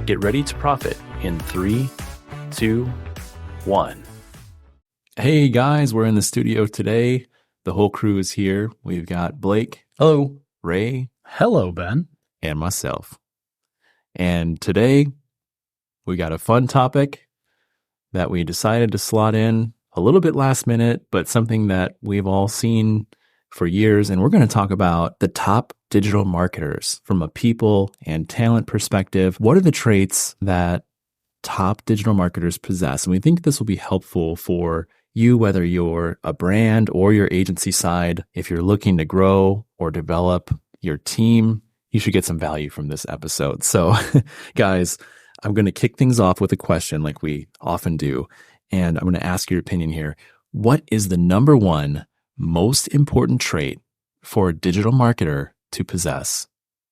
Get ready to profit in 3, 2, 1. Hey guys, we're in the studio today. The whole crew is here. We've got Blake. Hello. Ray. Hello, Ben. And myself. And today we got a fun topic that we decided to slot in a little bit last minute, but something that we've all seen for years. And we're going to talk about the top digital marketers from a people and talent perspective. What are the traits that top digital marketers possess? And we think this will be helpful for you, whether you're a brand or your agency side. If you're looking to grow or develop your team, you should get some value from this episode. So guys, I'm going to kick things off with a question like we often do. And I'm going to ask your opinion here. What is the number one most important trait for a digital marketer to possess?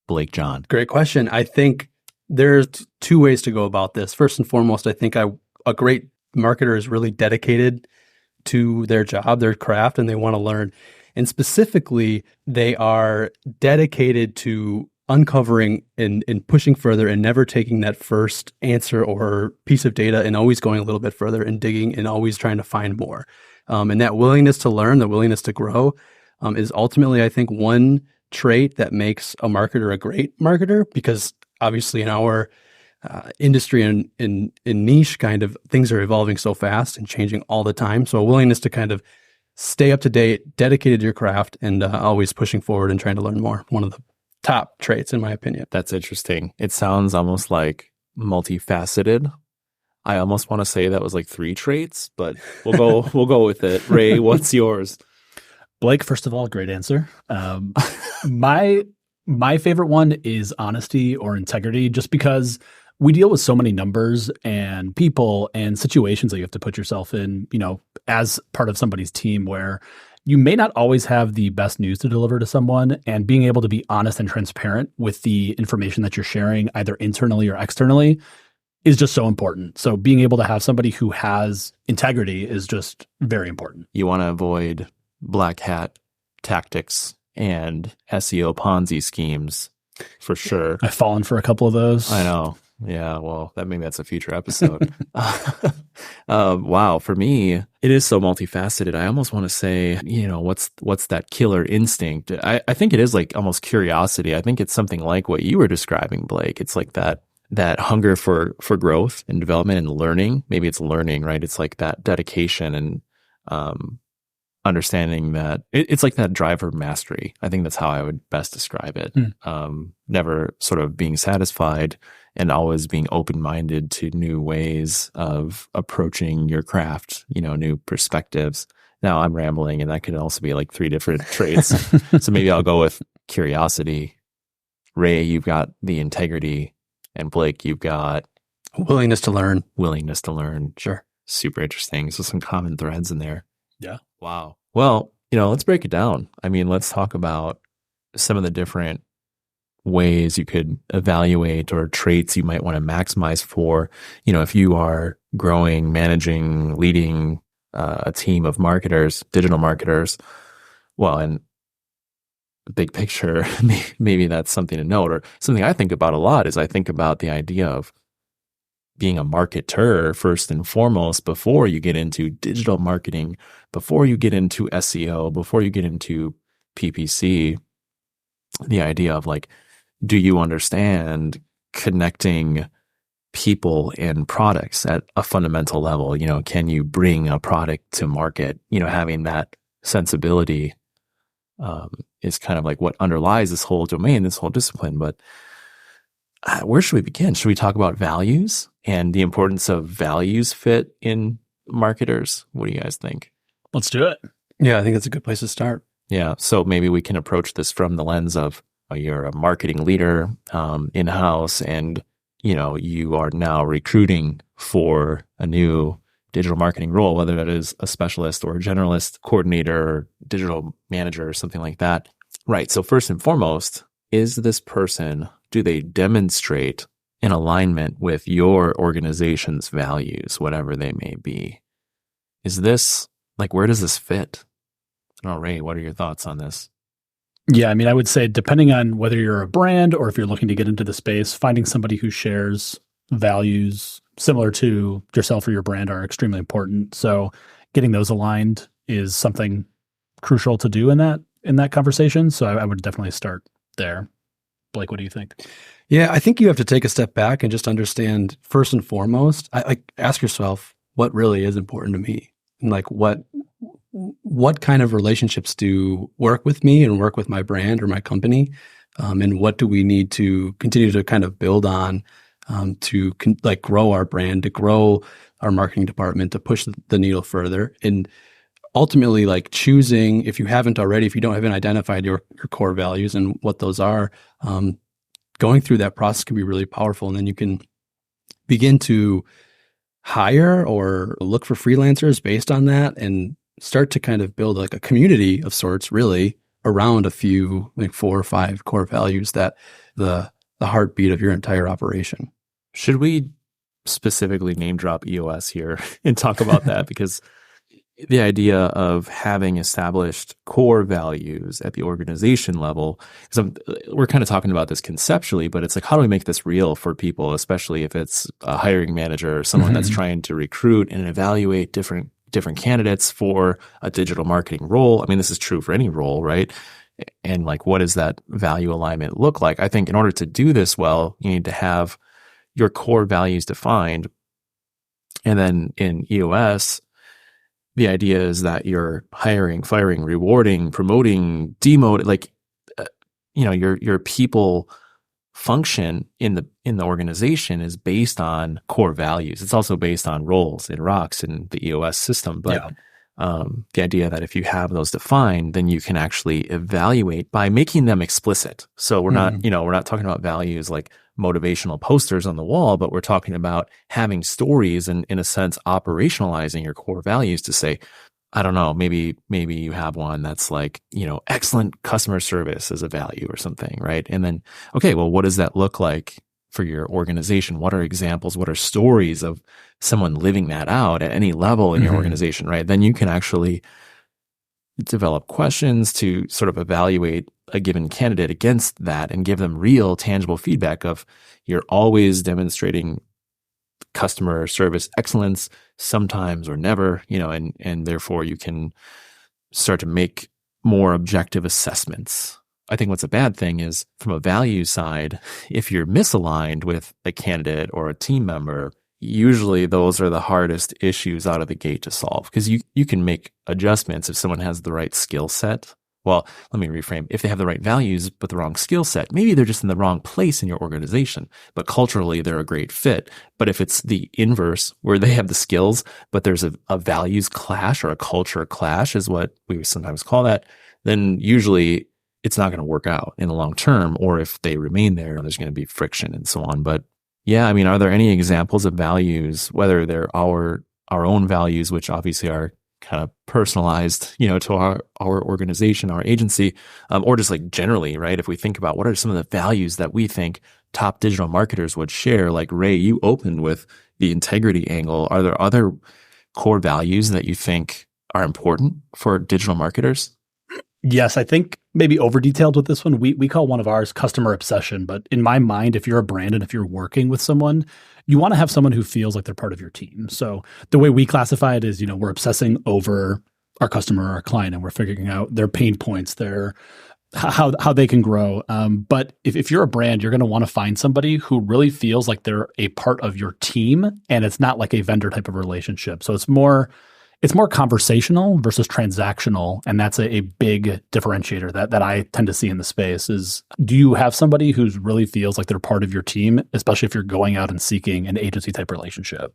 Blake John. Great question. I think there's two ways to go about this. First and foremost, I think a great marketer is really dedicated to their job, their craft, and they want to learn. And specifically, they are dedicated to uncovering and pushing further and never taking that first answer or piece of data and always going a little bit further and digging and always trying to find more. And that willingness to learn, the willingness to grow, is ultimately, I think, one trait that makes a marketer a great marketer, because obviously in our industry and in niche kind of things are evolving so fast and changing all the time. So a willingness to kind of stay up to date, dedicated to your craft, and always pushing forward and trying to learn more. One of the top traits, in my opinion. That's interesting. It sounds almost like multifaceted. I almost want to say that was like 3 traits, but we'll go with it. Ray, what's yours? Blake, first of all, great answer. My favorite one is honesty or integrity, just because we deal with so many numbers and people and situations that you have to put yourself in, as part of somebody's team, where you may not always have the best news to deliver to someone, and being able to be honest and transparent with the information that you're sharing, either internally or externally, is just so important. So being able to have somebody who has integrity is just very important. You want to avoid black hat tactics and SEO Ponzi schemes for sure. I've fallen for a couple of those. I know. Yeah, well, maybe that's a future episode. Wow, for me, it is so multifaceted. I almost want to say, what's that killer instinct? I think it is like almost curiosity. I think it's something like what you were describing, Blake. It's like that hunger for growth and development and learning. Maybe it's learning, right? It's like that dedication and understanding that it's like that drive for mastery. I think that's how I would best describe it. Never sort of being satisfied and always being open-minded to new ways of approaching your craft, new perspectives. Now I'm rambling, and that could also be like 3 different traits. So maybe I'll go with curiosity. Ray, you've got the integrity, and Blake, you've got willingness to learn. Sure. Super interesting. So some common threads in there. Yeah. Wow. Well, let's break it down. I mean, let's talk about some of the different ways you could evaluate or traits you might want to maximize for, if you are growing, managing, leading a team of marketers, digital marketers. Well, and big picture, maybe that's something to note, or something I think about a lot is I think about the idea of being a marketer first and foremost before you get into digital marketing, before you get into SEO, before you get into PPC. The idea of like, do you understand connecting people and products at a fundamental level? Can you bring a product to market? Having that sensibility is kind of like what underlies this whole domain, this whole discipline. But where should we begin? Should we talk about values and the importance of values fit in marketers? What do you guys think? Let's do it. Yeah, I think that's a good place to start. Yeah. So maybe we can approach this from the lens of you're a marketing leader in-house, and you are now recruiting for a new digital marketing role, whether that is a specialist or a generalist coordinator or digital manager or something like that. Right. So first and foremost, is this person, do they demonstrate an alignment with your organization's values, whatever they may be? Is this, like, where does this fit? I don't know, Ray, what are your thoughts on this? Yeah, I mean, I would say depending on whether you're a brand or if you're looking to get into the space, finding somebody who shares values similar to yourself or your brand are extremely important. So getting those aligned is something crucial to do in that conversation. So I would definitely start there. Blake, what do you think? Yeah, I think you have to take a step back and just understand first and foremost, ask yourself what really is important to me, and like what kind of relationships do work with me and work with my brand or my company, and what do we need to continue to kind of build on to grow our brand, to grow our marketing department, to push the needle further, and ultimately like choosing, if you haven't already, if you haven't identified your core values and what those are, going through that process can be really powerful. And then you can begin to hire or look for freelancers based on that and start to kind of build like a community of sorts, really, around a few, like 4 or 5 core values that the heartbeat of your entire operation. Should we specifically name drop EOS here and talk about that? Because the idea of having established core values at the organization level, because we're kind of talking about this conceptually, but it's like, how do we make this real for people, especially if it's a hiring manager or someone that's trying to recruit and evaluate different candidates for a digital marketing role? I mean, this is true for any role, right? And like, what does that value alignment look like? I think in order to do this well, you need to have your core values defined. And then in EOS, the idea is that you're hiring, firing, rewarding, promoting, demoting, like, your people function in the organization is based on core values. It's also based on roles. It rocks in the EOS system. But the idea that if you have those defined, then you can actually evaluate by making them explicit. So we're not talking about values like motivational posters on the wall, but we're talking about having stories and, in a sense, operationalizing your core values to say, I don't know, maybe you have one that's like, excellent customer service as a value or something, right? And then, okay, well, what does that look like for your organization? What are examples? What are stories of someone living that out at any level in your organization, right? Then you can actually develop questions to sort of evaluate a given candidate against that and give them real, tangible feedback of, you're always demonstrating customer service excellence, sometimes or never, and therefore you can start to make more objective assessments. I think what's a bad thing is, from a value side, if you're misaligned with a candidate or a team member, usually those are the hardest issues out of the gate to solve, because you can make adjustments if someone has the right skill set. Well, let me reframe. If they have the right values but the wrong skill set, maybe they're just in the wrong place in your organization, but culturally they're a great fit. But if it's the inverse, where they have the skills, but there's a values clash or a culture clash is what we sometimes call that, then usually it's not going to work out in the long term. Or if they remain there, there's going to be friction and so on. But yeah, I mean, are there any examples of values, whether they're our own values, which obviously are kind of personalized, to our organization, our agency, or just like generally, right? If we think about what are some of the values that we think top digital marketers would share, like Ray, you opened with the integrity angle. Are there other core values that you think are important for digital marketers? Yes, I think maybe over detailed with this one. We call one of ours customer obsession. But in my mind, if you're a brand and if you're working with someone, you want to have someone who feels like they're part of your team. So the way we classify it is, we're obsessing over our customer, our client, and we're figuring out their pain points, their how they can grow. But if you're a brand, you're going to want to find somebody who really feels like they're a part of your team, and it's not like a vendor type of relationship. So it's more conversational versus transactional. And that's a big differentiator that I tend to see in the space is, do you have somebody who really feels like they're part of your team, especially if you're going out and seeking an agency type relationship?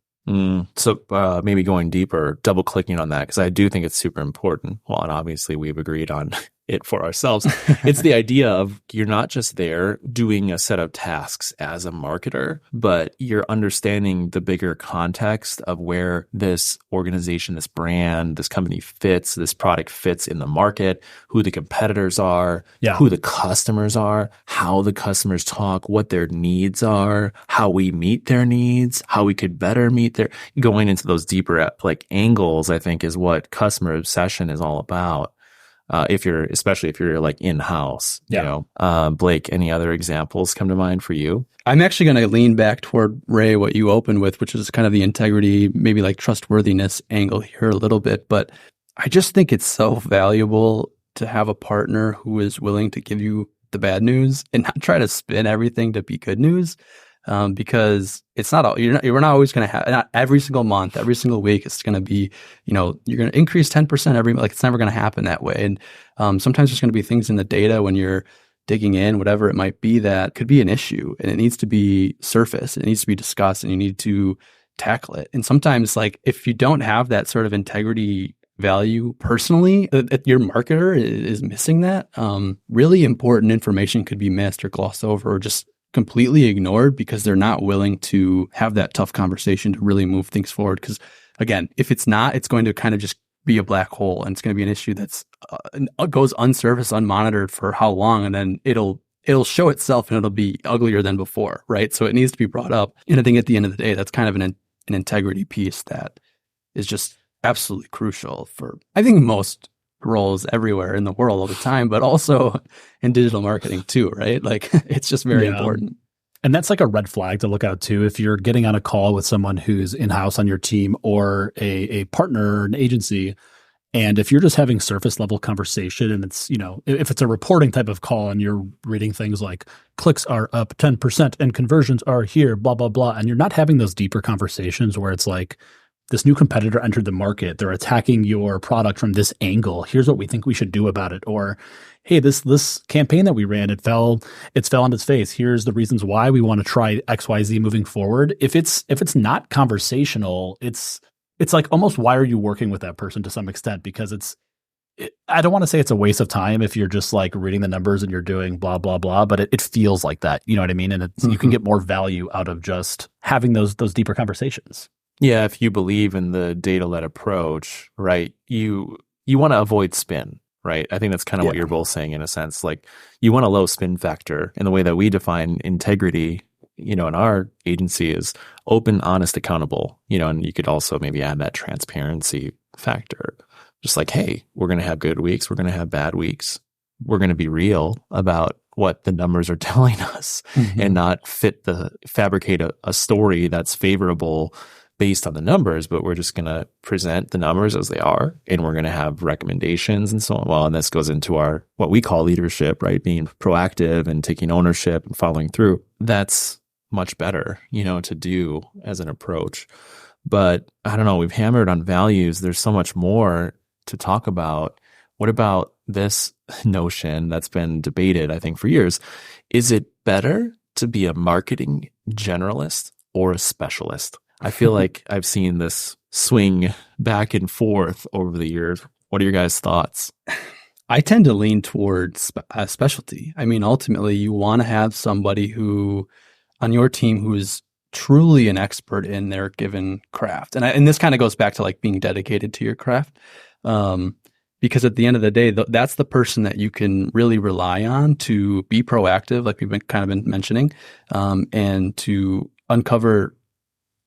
So maybe going deeper, double clicking on that, because I do think it's super important. Well, and obviously we've agreed on it for ourselves. It's the idea of, you're not just there doing a set of tasks as a marketer, but you're understanding the bigger context of where this organization, this brand, this company fits, this product fits in the market, who the competitors are, who the customers are, how the customers talk, what their needs are, how we meet their needs, how we could better meet their, going into those deeper like angles, I think, is what customer obsession is all about. especially if you're like in-house, Yeah. you know. Blake, any other examples come to mind for you? I'm actually going to lean back toward Ray, what you opened with, which is kind of the integrity, maybe like trustworthiness angle here a little bit. But I just think it's so valuable to have a partner who is willing to give you the bad news and not try to spin everything to be good news. Because it's not, you're not always going to have, not every single month, every single week, it's going to be, you're going to increase 10% every, like it's never going to happen that way. And sometimes there's going to be things in the data when you're digging in, whatever it might be, that could be an issue, and it needs to be surfaced, it needs to be discussed, and you need to tackle it. And sometimes, like, if you don't have that sort of integrity value personally, your marketer is missing that. Really important information could be missed or glossed over or just completely ignored because they're not willing to have that tough conversation to really move things forward. Because again, if it's not, it's going to kind of just be a black hole, and it's going to be an issue that's goes unserviced, unmonitored for how long, and then it'll show itself and it'll be uglier than before, right? So it needs to be brought up. And I think at the end of the day, that's kind of an integrity piece that is just absolutely crucial for, I think, most roles everywhere in the world all the time, but also in digital marketing too, right? Like, it's just very important. And that's like a red flag to look out too. If you're getting on a call with someone who's in-house on your team or a partner or an agency, and if you're just having surface level conversation and it's, if it's a reporting type of call and you're reading things like clicks are up 10% and conversions are here, blah, blah, blah, and you're not having those deeper conversations where it's like, this new competitor entered the market, they're attacking your product from this angle, here's what we think we should do about it. Or, hey, this campaign that we ran, it fell on its face. Here's the reasons why we want to try XYZ moving forward. If it's not conversational, it's like almost, why are you working with that person to some extent? Because I don't want to say it's a waste of time if you're just like reading the numbers and you're doing blah, blah, blah, but it feels like that. You know what I mean? And you can get more value out of just having those deeper conversations. Yeah, if you believe in the data-led approach, right, you want to avoid spin, right? I think that's kind of what you're both saying in a sense. Like, you want a low spin factor. And the way that we define integrity, in our agency is open, honest, accountable, and you could also maybe add that transparency factor. Just like, hey, we're going to have good weeks. We're going to have bad weeks. We're going to be real about what the numbers are telling us and not fabricate a story that's favorable based on the numbers, but we're just going to present the numbers as they are, and we're going to have recommendations and so on. Well, and this goes into our, what we call leadership, right? Being proactive and taking ownership and following through. That's much better, to do as an approach. But I don't know, we've hammered on values. There's so much more to talk about. What about this notion that's been debated, I think, for years? Is it better to be a marketing generalist or a specialist? I feel like I've seen this swing back and forth over the years. What are your guys' thoughts? I tend to lean towards specialty. I mean, ultimately, you want to have somebody who on your team who is truly an expert in their given craft. And this kind of goes back to like being dedicated to your craft. Because at the end of the day, that's the person that you can really rely on to be proactive, like we've been mentioning, and to uncover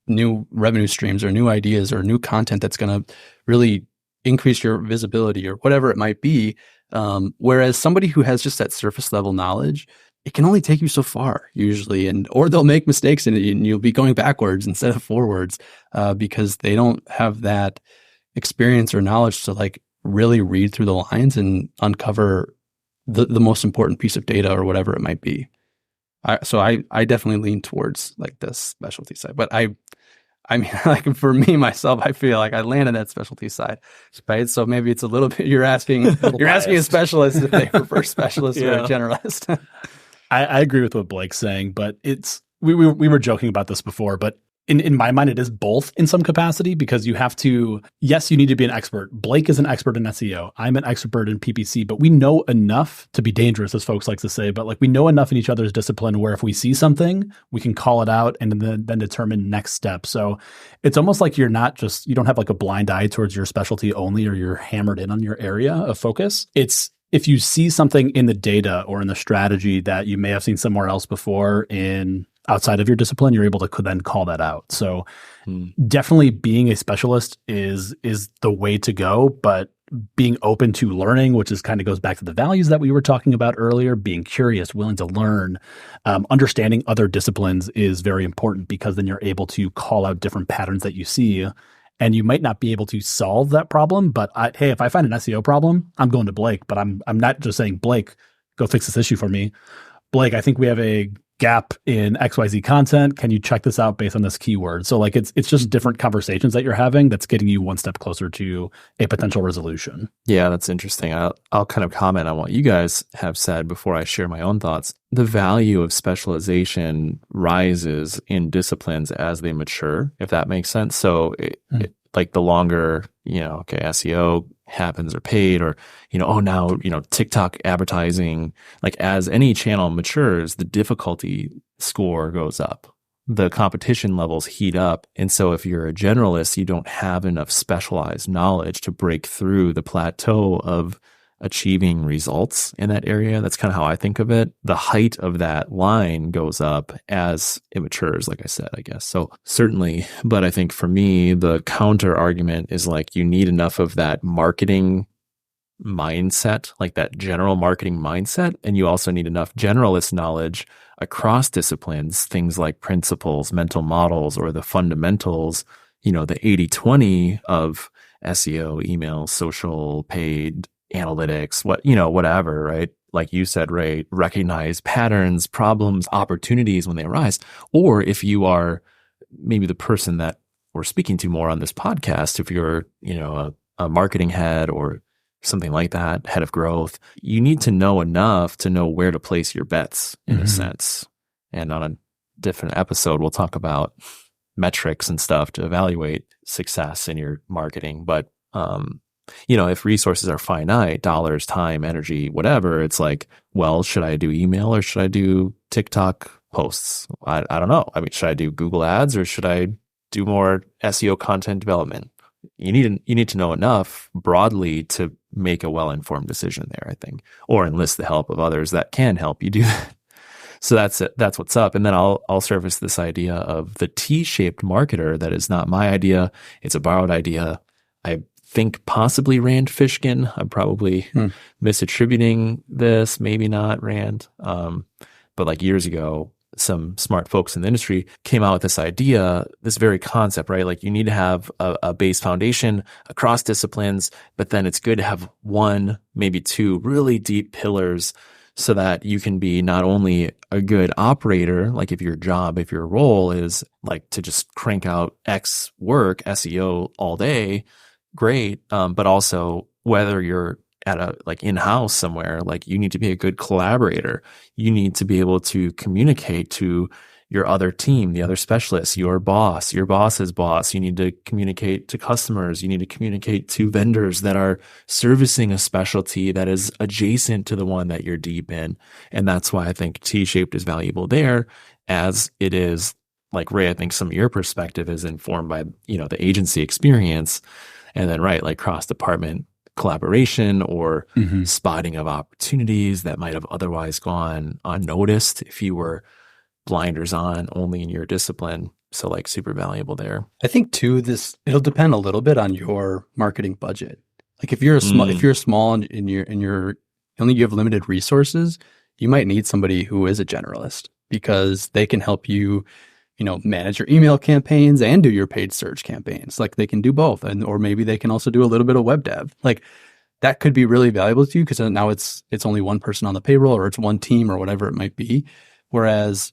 new revenue streams or new ideas or new content that's going to really increase your visibility or whatever it might be. Whereas somebody who has just that surface level knowledge, it can only take you so far usually, or they'll make mistakes and you'll be going backwards instead of forwards because they don't have that experience or knowledge to like really read through the lines and uncover the most important piece of data or whatever it might be. So I definitely lean towards like this specialty side, but I mean, like for me, myself, I feel like I landed that specialty side, right? So maybe it's a little bit, you're asking a specialist if they prefer specialist or a generalist. I agree with what Blake's saying, but we were joking about this before, but in my mind, it is both in some capacity because you have to, yes, you need to be an expert. Blake is an expert in SEO. I'm an expert in PPC, but we know enough to be dangerous, as folks like to say, but like we know enough in each other's discipline where if we see something, we can call it out and then determine next steps. So it's almost like you don't have like a blind eye towards your specialty only, or you're hammered in on your area of focus. It's, if you see something in the data or in the strategy that you may have seen somewhere else before outside of your discipline, you're able to then call that out. So definitely being a specialist is the way to go. But being open to learning, which is kind of goes back to the values that we were talking about earlier, being curious, willing to learn, understanding other disciplines is very important because then you're able to call out different patterns that you see. And you might not be able to solve that problem, but hey, if I find an SEO problem, I'm going to Blake, but I'm not just saying, Blake, go fix this issue for me. Blake, I think we have a gap in XYZ content. Can you check this out based on this keyword? So like it's just different conversations that you're having that's getting you one step closer to a potential resolution. Yeah, that's interesting. I'll kind of comment on what you guys have said before I share my own thoughts. The value of specialization rises in disciplines as they mature, if that makes sense. So like the longer, okay, SEO happens or paid or, now, TikTok advertising, like as any channel matures, the difficulty score goes up. The competition levels heat up. And so if you're a generalist, you don't have enough specialized knowledge to break through the plateau of achieving results in that area. That's kind of how I think of it. The height of that line goes up as it matures, like I said, I guess. So certainly, but I think for me, the counter argument is like you need enough of that marketing mindset, like that general marketing mindset. And you also need enough generalist knowledge across disciplines, things like principles, mental models, or the fundamentals, the 80-20 of SEO, email, social, paid, analytics, whatever, right? Like you said, Ray, recognize patterns, problems, opportunities when they arise. Or if you are maybe the person that we're speaking to more on this podcast, if you're, a marketing head or something like that, head of growth, you need to know enough to know where to place your bets in a sense. And on a different episode, we'll talk about metrics and stuff to evaluate success in your marketing. But, if resources are finite, dollars, time, energy, whatever, it's like, well, should I do email or should I do TikTok posts? I don't know. I mean, should I do Google ads or should I do more SEO content development? You need to know enough broadly to make a well-informed decision there, I think, or enlist the help of others that can help you do that. So that's it. That's what's up. And then I'll surface this idea of the T-shaped marketer. That is not my idea. It's a borrowed idea. I think possibly Rand Fishkin. I'm probably misattributing this, maybe not Rand. But like years ago, some smart folks in the industry came out with this idea, this very concept, right? Like you need to have a base foundation across disciplines, but then it's good to have one, maybe two really deep pillars so that you can be not only a good operator, like if your role is like to just crank out X work, SEO all day, great. But also whether you're at a like in-house somewhere, like you need to be a good collaborator. You need to be able to communicate to your other team, the other specialists, your boss's boss. You need to communicate to customers. You need to communicate to vendors that are servicing a specialty that is adjacent to the one that you're deep in. And that's why I think T-shaped is valuable there, as it is, like Ray, I think some of your perspective is informed by, the agency experience. And then, right, like cross-department collaboration or spotting of opportunities that might have otherwise gone unnoticed if you were blinders on only in your discipline. So like super valuable there. I think too, it'll depend a little bit on your marketing budget. Like if you're small and you have limited resources, you might need somebody who is a generalist because they can help you, manage your email campaigns and do your paid search campaigns. Like they can do both. Or maybe they can also do a little bit of web dev. Like that could be really valuable to you because now it's only one person on the payroll or it's one team or whatever it might be. Whereas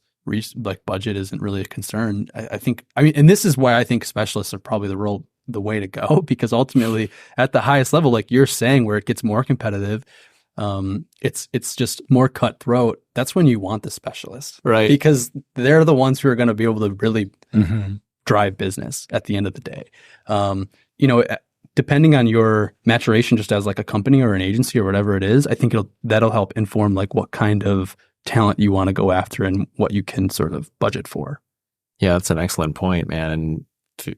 like budget isn't really a concern. And this is why I think specialists are probably the way to go, because ultimately at the highest level, like you're saying, where it gets more competitive, it's just more cutthroat. That's when you want the specialist, right? Because they're the ones who are going to be able to really drive business at the end of the day. Depending on your maturation, just as like a company or an agency or whatever it is, I think that'll help inform like what kind of talent you want to go after and what you can sort of budget for. Yeah, that's an excellent point, man. And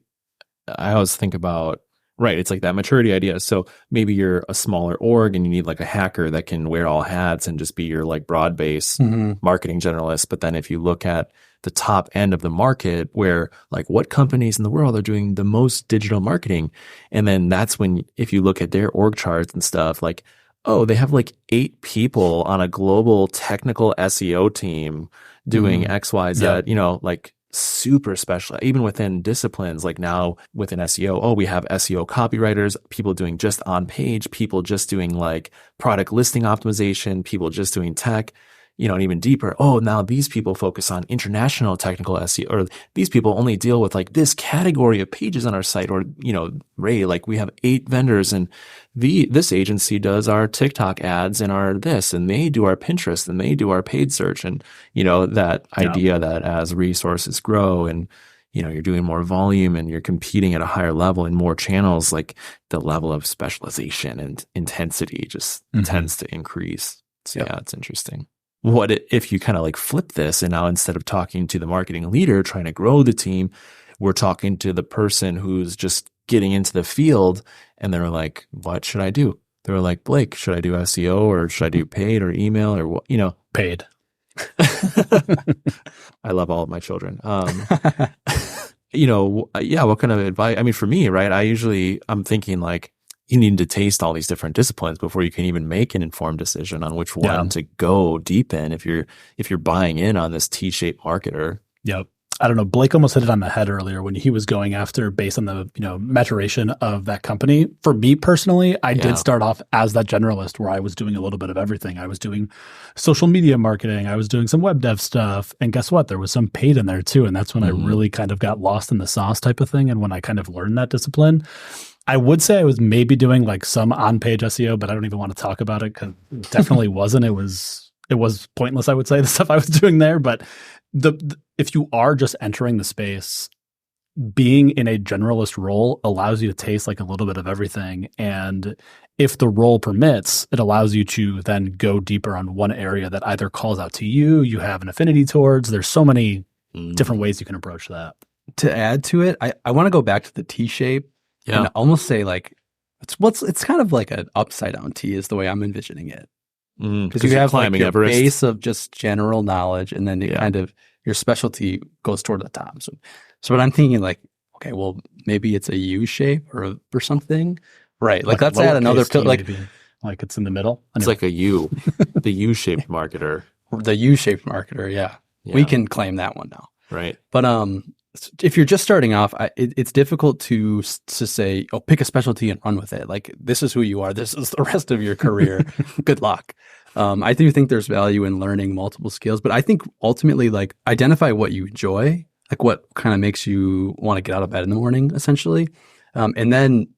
I always think about Right. It's like that maturity idea. So maybe you're a smaller org and you need like a hacker that can wear all hats and just be your like broad base marketing generalist. But then if you look at the top end of the market where like what companies in the world are doing the most digital marketing, and then that's when if you look at their org charts and stuff, like, oh, they have like 8 people on a global technical SEO team doing X, Y, Z, you know, like super special, even within disciplines. Like now within SEO, oh, we have SEO copywriters, people doing just on page, people just doing like product listing optimization, people just doing tech, you know, and even deeper. Oh, now these people focus on international technical SEO, or these people only deal with like this category of pages on our site, or, you know, Ray, like we have 8 vendors and this agency does our TikTok ads and our this, and they do our Pinterest and they do our paid search. And, you know, that idea that as resources grow and, you know, you're doing more volume and you're competing at a higher level in more channels, like the level of specialization and intensity just tends to increase. So yeah, it's interesting. What if you kind of like flip this, and now instead of talking to the marketing leader trying to grow the team, we're talking to the person who's just getting into the field, and they're like, what should I do? They're like, Blake, should I do SEO or should I do paid or email or what, you know? Paid. I love all of my children. You know, yeah, what kind of advice? I mean, for me, right, I'm thinking like, you need to taste all these different disciplines before you can even make an informed decision on which one to go deep in if you're buying in on this T-shaped marketer. Yep. I don't know. Blake almost hit it on the head earlier when he was going after based on the, you know, maturation of that company. For me personally, I did start off as that generalist where I was doing a little bit of everything. I was doing social media marketing. I was doing some web dev stuff. And guess what? There was some paid in there too. And that's when I really kind of got lost in the sauce type of thing. And when I kind of learned that discipline, I would say I was maybe doing like some on-page SEO, but I don't even want to talk about it because it definitely wasn't. It was pointless, I would say, the stuff I was doing there. But if you are just entering the space, being in a generalist role allows you to taste like a little bit of everything. And if the role permits, it allows you to then go deeper on one area that either calls out to you, you have an affinity towards. There's so many different ways you can approach that. To add to it, I want to go back to the T shape and almost say like, it's kind of like an upside down T is the way I'm envisioning it. Because you have like your base of just general knowledge, and then you kind of your specialty goes toward the top. So what I'm thinking, like, okay, well, maybe it's a U shape or something, right? Like let's add another like it's in the middle. It's like a U, the U-shaped marketer. The U-shaped marketer, yeah. We can claim that one now, right? But if you're just starting off, it's difficult to say, oh, pick a specialty and run with it. Like, this is who you are. This is the rest of your career. Good luck. I do think there's value in learning multiple skills, but I think ultimately, like, identify what you enjoy, like what kind of makes you want to get out of bed in the morning, essentially. And then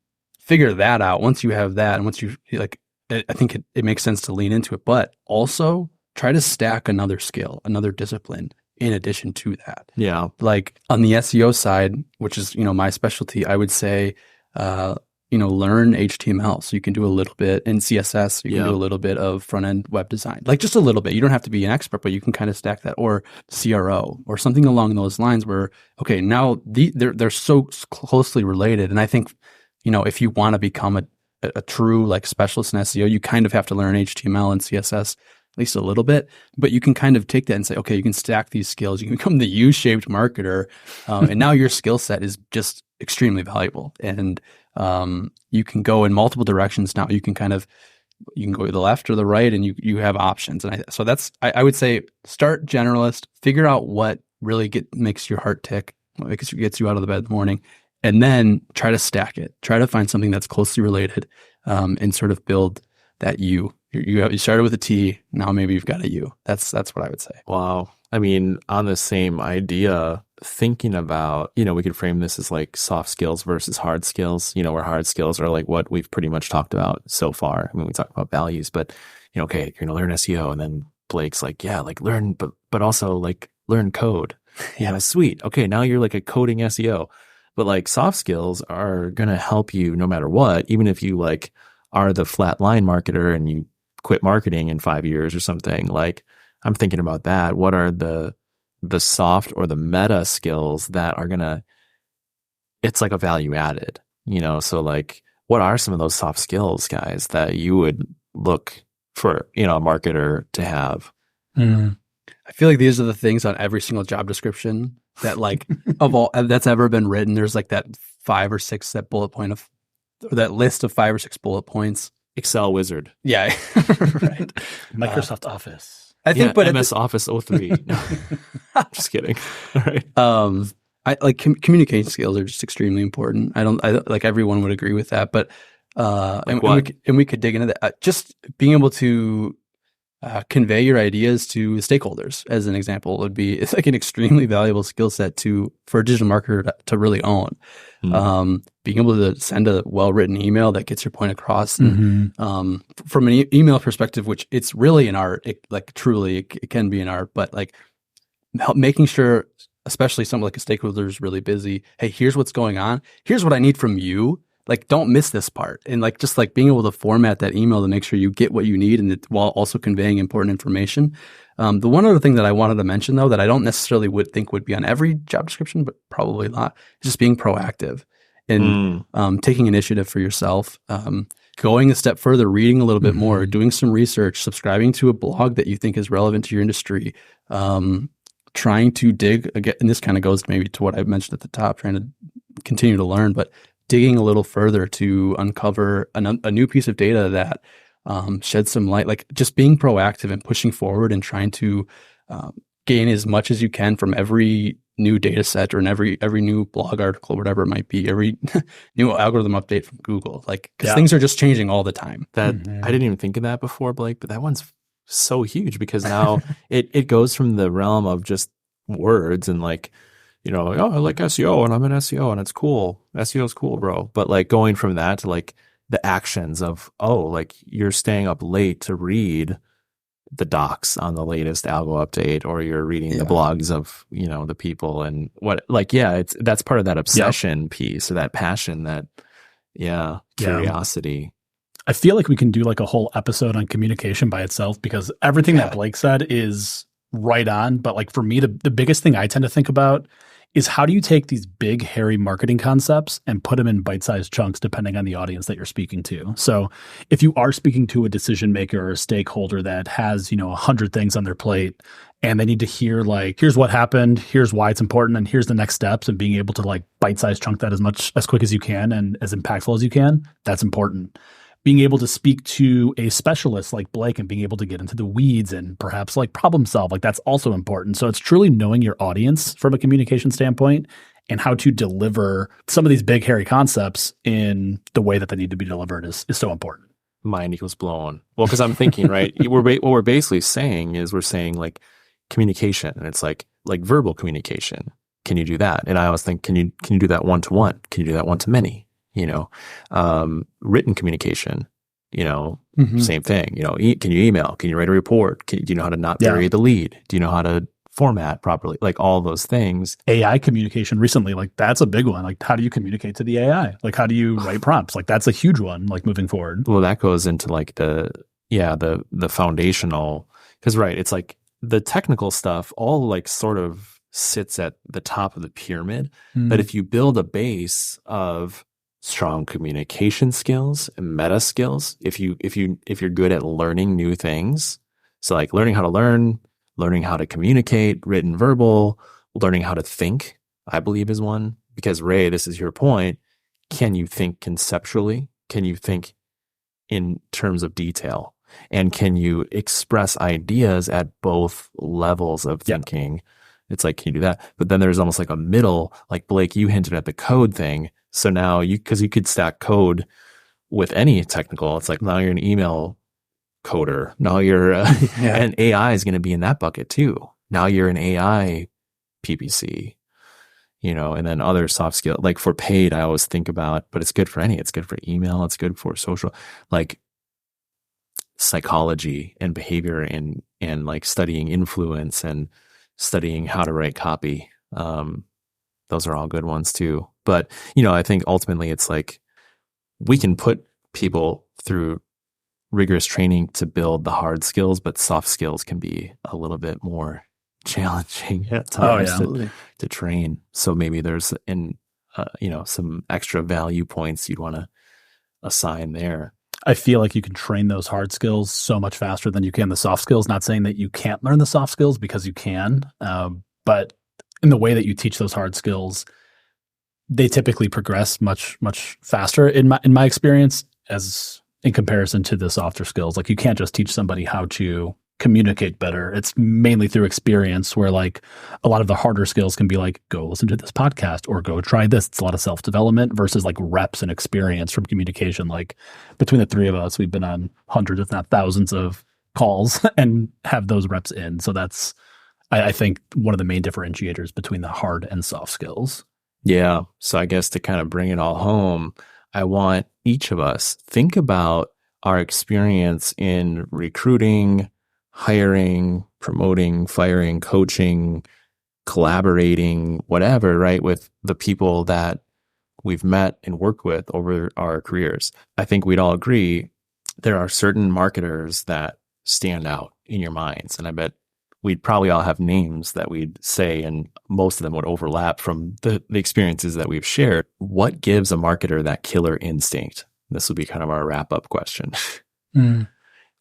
figure that out. Once you have that, and once you like, I think it makes sense to lean into it, but also try to stack another skill, another discipline in addition to that. Yeah. Like on the SEO side, which is, my specialty, I would say, learn HTML. So you can do a little bit in CSS. You can do a little bit of front end web design, like just a little bit. You don't have to be an expert, but you can kind of stack that, or CRO or something along those lines where, okay, now they're so closely related. And I think, if you want to become a true like specialist in SEO, you kind of have to learn HTML and CSS at least a little bit, but you can kind of take that and say, okay, you can stack these skills. You can become the U-shaped marketer. And now your skill set is just extremely valuable. And you can go in multiple directions now. You can go to the left or the right, and you have options. And so I would say start generalist, figure out what really makes your heart tick, what gets you out of the bed in the morning, and then try to stack it. Try to find something that's closely related, and sort of build that U. You started with a T, now maybe you've got a U. That's what I would say. Wow. I mean, on the same idea, thinking about, we could frame this as like soft skills versus hard skills, where hard skills are like what we've pretty much talked about so far. I mean, we talk about values, but, okay, you're going to learn SEO. And then Blake's like, yeah, like learn, but also like learn code. Yeah, sweet. Okay, now you're like a coding SEO. But like soft skills are going to help you no matter what, even if you like are the flat line marketer and you quit marketing in 5 years or something. Like, I'm thinking about that. What are the soft or the meta skills that are it's like a value added, So like, what are some of those soft skills, guys, that you would look for, a marketer to have? I feel like these are the things on every single job description that like of all that's ever been written. There's like that 5 or 6 that bullet point of or that list of 5 or 6 bullet points. Excel wizard. Yeah. Right. Microsoft Office. I think, but MS Office 03. No, just kidding. All right. I like communication skills are just extremely important. I like everyone would agree with that, but and we could dig into that. Just being able to convey your ideas to stakeholders, as an example, it's like an extremely valuable skill set for a digital marketer to really own. Being able to send a well-written email that gets your point across, and, from an email perspective, which it's really an art. It can be an art, but like making sure, especially something like a stakeholder is really busy. Hey, here's what's going on. Here's what I need from you. Like, don't miss this part. And like, just like being able to format that email to make sure you get what you need and while also conveying important information. The one other thing that I wanted to mention though, that I don't necessarily think would be on every job description, but probably not, is just being proactive and taking initiative for yourself. Going a step further, reading a little bit more, doing some research, subscribing to a blog that you think is relevant to your industry, trying to dig again. And this kind of goes maybe to what I mentioned at the top, trying to continue to learn, but digging a little further to uncover a new piece of data that sheds some light, like just being proactive and pushing forward and trying to gain as much as you can from every new data set or in every new blog article, whatever it might be, every new algorithm update from Google, like, because things are just changing all the time. I didn't even think of that before, Blake, but that one's so huge because now it goes from the realm of just words and like, I like SEO and I'm an SEO and it's cool. SEO is cool, bro. But like going from that to like the actions of, like you're staying up late to read the docs on the latest algo update, or you're reading the blogs of, the people and what, like, that's part of that obsession piece or that passion, that, curiosity. I feel like we can do like a whole episode on communication by itself because everything that Blake said is right on. But like for me, the biggest thing I tend to think about is how do you take these big, hairy marketing concepts and put them in bite-sized chunks depending on the audience that you're speaking to. So if you are speaking to a decision maker or a stakeholder that has, 100 things on their plate and they need to hear like, here's what happened, here's why it's important, and here's the next steps, and being able to like bite-sized chunk that as quick as you can and as impactful as you can, that's important. Being able to speak to a specialist like Blake and being able to get into the weeds and perhaps like problem solve, like that's also important. So it's truly knowing your audience from a communication standpoint and how to deliver some of these big, hairy concepts in the way that they need to be delivered is so important. Mind equals blown. Well, because I'm thinking, right, what we're basically saying is we're saying like communication, and it's like verbal communication. Can you do that? And I always think, can you do that one-to-one? Can you do that one-to-many? Written communication, same thing, can you email? Can you write a report? Do you know how to not bury the lead? Do you know how to format properly? Like all those things. AI communication recently, like that's a big one. Like how do you communicate to the AI? Like how do you write prompts? Like that's a huge one, like moving forward. Well, that goes into like the foundational, because it's like the technical stuff all like sort of sits at the top of the pyramid. But if you build a base of strong communication skills and meta skills, if you're good at learning new things, so like learning how to learning how to communicate, written, verbal, learning how to think, I believe is one. Because Ray, this is your point. Can you think conceptually? Can you think in terms of detail? And can you express ideas at both levels of thinking? It's like, can you do that? But then there's almost like a middle, like Blake, you hinted at the code thing. So now because you could stack code with any technical, it's like now you're an email coder. Now you're, and AI is going to be in that bucket too. Now you're an AI PPC, and then other soft skill, like for paid, I always think about, but it's good for it's good for email. It's good for social, like psychology and behavior and like studying influence and studying how to write copy. Those are all good ones too. But, I think ultimately it's like we can put people through rigorous training to build the hard skills, but soft skills can be a little bit more challenging at times to train. So maybe there's some extra value points you'd want to assign there. I feel like you can train those hard skills so much faster than you can the soft skills. Not saying that you can't learn the soft skills, because you can, but in the way that you teach those hard skills, they typically progress much, much faster in my experience, as in comparison to the softer skills. Like, you can't just teach somebody how to communicate better. It's mainly through experience, where like a lot of the harder skills can be like, go listen to this podcast or go try this. It's a lot of self-development versus like reps and experience from communication. Like, between the three of us, we've been on hundreds, if not thousands of calls and have those reps in. So that's, I think, one of the main differentiators between the hard and soft skills. Yeah. So I guess to kind of bring it all home, I want each of us think about our experience in recruiting, hiring, promoting, firing, coaching, collaborating, whatever, right, with the people that we've met and worked with over our careers. I think we'd all agree there are certain marketers that stand out in your minds. And I bet we'd probably all have names that we'd say, and most of them would overlap from the experiences that we've shared. What gives a marketer that killer instinct? This will be kind of our wrap-up question.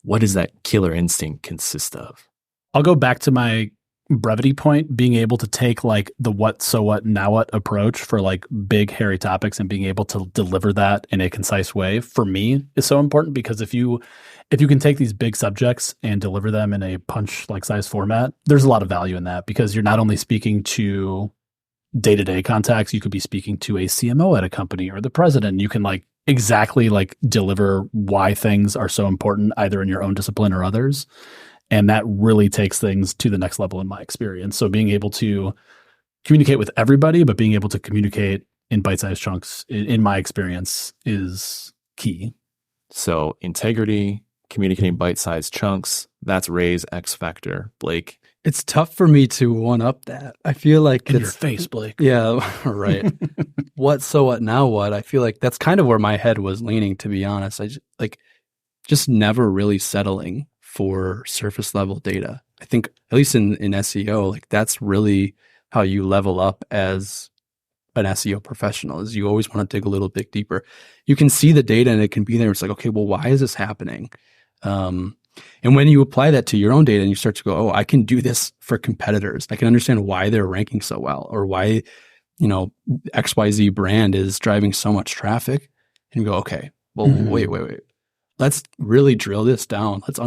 What does that killer instinct consist of? I'll go back to my brevity point, being able to take like the what, so what, now what approach for like big, hairy topics, and being able to deliver that in a concise way, for me, is so important. Because if you can take these big subjects and deliver them in a punch like size format, there's a lot of value in that, because you're not only speaking to day-to-day contacts, you could be speaking to a CMO at a company or the president. You can like exactly like deliver why things are so important, either in your own discipline or others. And that really takes things to the next level in my experience. So being able to communicate with everybody, but being able to communicate in bite-sized chunks, in my experience, is key. So integrity, communicating bite-sized chunks, that's Ray's X factor. Blake? It's tough for me to one-up that. I feel like in your face, Blake. Yeah, right. What, so what, now what? I feel like that's kind of where my head was leaning, to be honest. I just never really settling for surface level data. I think, at least in SEO, like that's really how you level up as an SEO professional, is you always want to dig a little bit deeper. You can see the data and it can be there. It's like, okay, well, why is this happening? And when you apply that to your own data and you start to go, oh, I can do this for competitors. I can understand why they're ranking so well, or why, XYZ brand is driving so much traffic. And you go, okay, well, wait. Let's really drill this down. Let's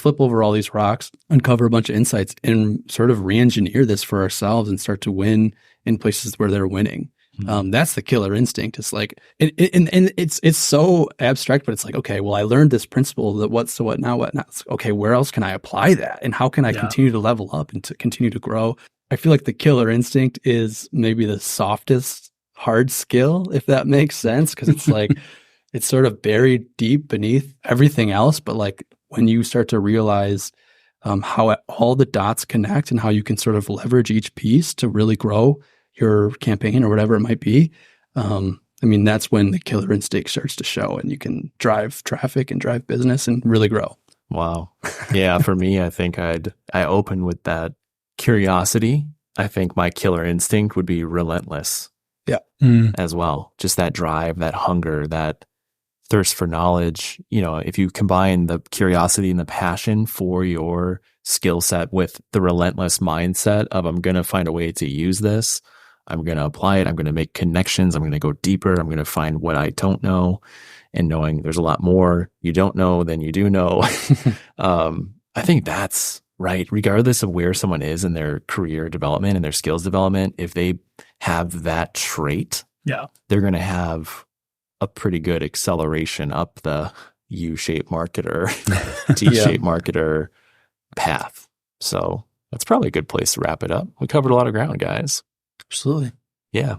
flip over all these rocks, uncover a bunch of insights, and sort of re-engineer this for ourselves and start to win in places where they're winning. That's the killer instinct. It's like, and it's so abstract, but it's like, okay, well, I learned this principle that what, so what, now what. Now, okay, where else can I apply that? And how can I continue to level up and to continue to grow? I feel like the killer instinct is maybe the softest hard skill, if that makes sense. Cause it's like, it's sort of buried deep beneath everything else. But like when you start to realize how all the dots connect and how you can sort of leverage each piece to really grow your campaign or whatever it might be. That's when the killer instinct starts to show, and you can drive traffic and drive business and really grow. Wow. Yeah. For me, I think I open with that curiosity. I think my killer instinct would be relentless. Yeah. As well. Just that drive, that hunger, that thirst for knowledge. If you combine the curiosity and the passion for your skill set with the relentless mindset of, I'm going to find a way to use this, I'm going to apply it, I'm going to make connections, I'm going to go deeper, I'm going to find what I don't know, and knowing there's a lot more you don't know than you do know. I think that's right. Regardless of where someone is in their career development and their skills development, if they have that trait, they're going to have a pretty good acceleration up the U-shaped marketer, T-shaped marketer path. So that's probably a good place to wrap it up. We covered a lot of ground, guys. Absolutely. Yeah.